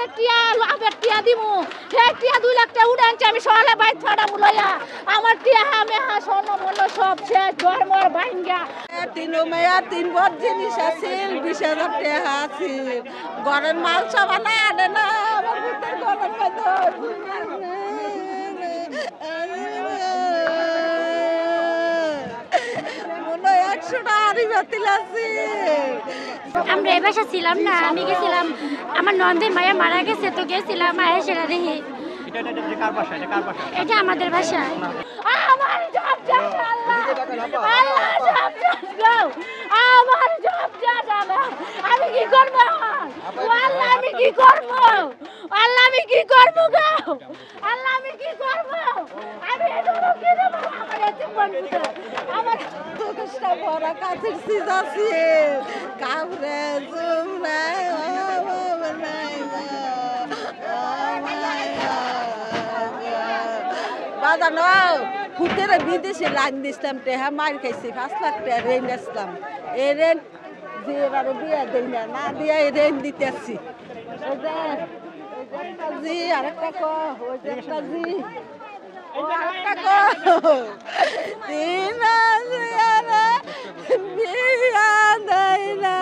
যে টিয়া আবার টিয়া দিমু সেই টিয়া 2 লাখ টাকা উড়ে আনছি আমি সকালে বাইর ফাড়া মুলাইয়া আমার টিয়া আমি স্বর্ণ মূল্য সব শেষ ঘর মর ভাঙ্গা 3 মেয়া 3 বড় জিনিস আছে 20,000 টাকা আছে ঘরের মাল সব আনে না আমার ভিতর ঘরের মনে 100 টাকা আরি বাতিল আছে। আমরা এ বাসা ছিলাম না, আমি গেছিলাম আমার নন্দের মায়া মারা গেছে তো গেছিলাম মায়ের সেটা দেখি। এটা আমাদের বাসা। আমার জব জব আল্লাহ আল্লাহ জব জব গো আমার জব জব আল্লাহ আমি কি করব আল্লাহ আমি কি করব আল্লাহ আমি কি করব গো আল্লাহ আমি কি করব আমি এগুলো কি দেব আমার এত বন্ধু আমার দোকানটা বড় কাছের সিজ আছে কাবরে জুমরা বাজানো ফুটের বিদেশে লাইন দিছিলাম টেহা মার খাইছি 5 লাখ টাকা রেন্ট আসলাম এই রেন্ট দিয়ে আরো বিয়া দেই না দিয়ে এই রেন্ট দিতেছি ওই যে একটা জি আরেকটা ক ওই যে একটা জি আরেকটা ক তিন জিয়ারা বিয়া দেই না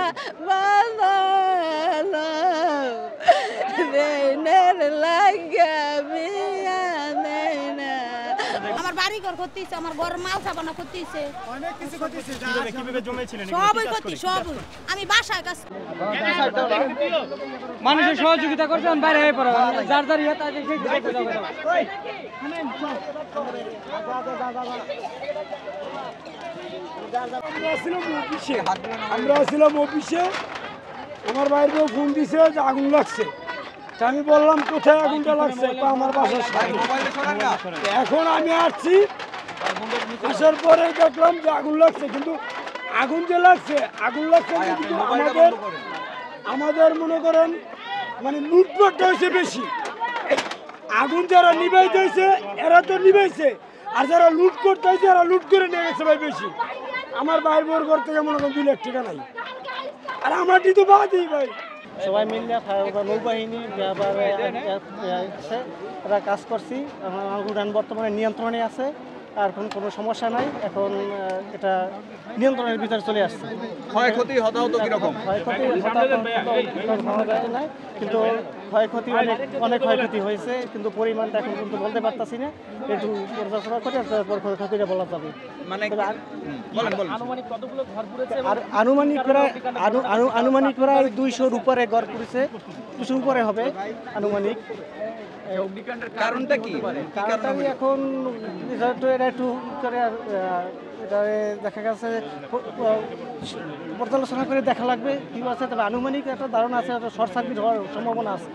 বাজানো রেনের লাগা বিয়া দেই না আমার বাড়ি ঘর করতেছে আমার ঘর মাল সাবানা করতেছে অনেক কিছু করতেছে কিভাবে জমেছিলেন সবই করতে সব আমি বাসায় কাজ মানুষের সহযোগিতা করছেন বাইরে হয়ে পড়ে যার যার ইয়ে তাকে সেই দিকে যাবে আমরা ছিলাম অফিসে আমার বাইরে ফোন দিছে যে আগুন লাগছে তা আমি বললাম কোথায় আগুনটা লাগছে আমার বাসার সামনে এখন আমি আসছি আসার পরে দেখলাম যে আগুন লাগছে কিন্তু আগুন যে লাগছে কিন্তু আমাদের মনে করেন মানে লুটপাটটা হয়েছে বেশি আগুন যারা নিভাইতে হয়েছে এরা তো নিভাইছে আর যারা লুট করতে হয়েছে এরা লুট করে নিয়ে গেছে ভাই বেশি আমার বাইর বোর ঘর থেকে মনে করেন 2 লাখ টাকা নাই আর আমারটি তো বাদই ভাই সবাই মিলে নৌবাহিনী এরা কাজ করছি উড়ান বর্তমানে নিয়ন্ত্রণে আছে আর কোনো সমস্যা নাই এখন এটা নিয়ন্ত্রণের ভিতরে চলে আসছে ক্ষয়ক্ষতি হতাহত কিরকম ক্ষয়ক্ষতি নাই কিন্তু ক্ষয়ক্ষতি অনেক ক্ষয়ক্ষতি হয়েছে কিন্তু পরিমাণটা এখন কিন্তু বলতে পারতাছি না একটু পর্যালোচনা করে তারপর ক্ষয়ক্ষতিটা বলা যাবে মানে আনুমানিক প্রায় 200-র উপরে ঘর পুড়েছে 200 উপরে হবে আনুমানিক কারণটা কি কারণটা এখন এটা একটু করে এটা দেখা গেছে পর্যালোচনা করে দেখা লাগবে কি আছে তবে আনুমানিক একটা ধারণা আছে শর্ট সার্কিট হওয়ার সম্ভাবনা আছে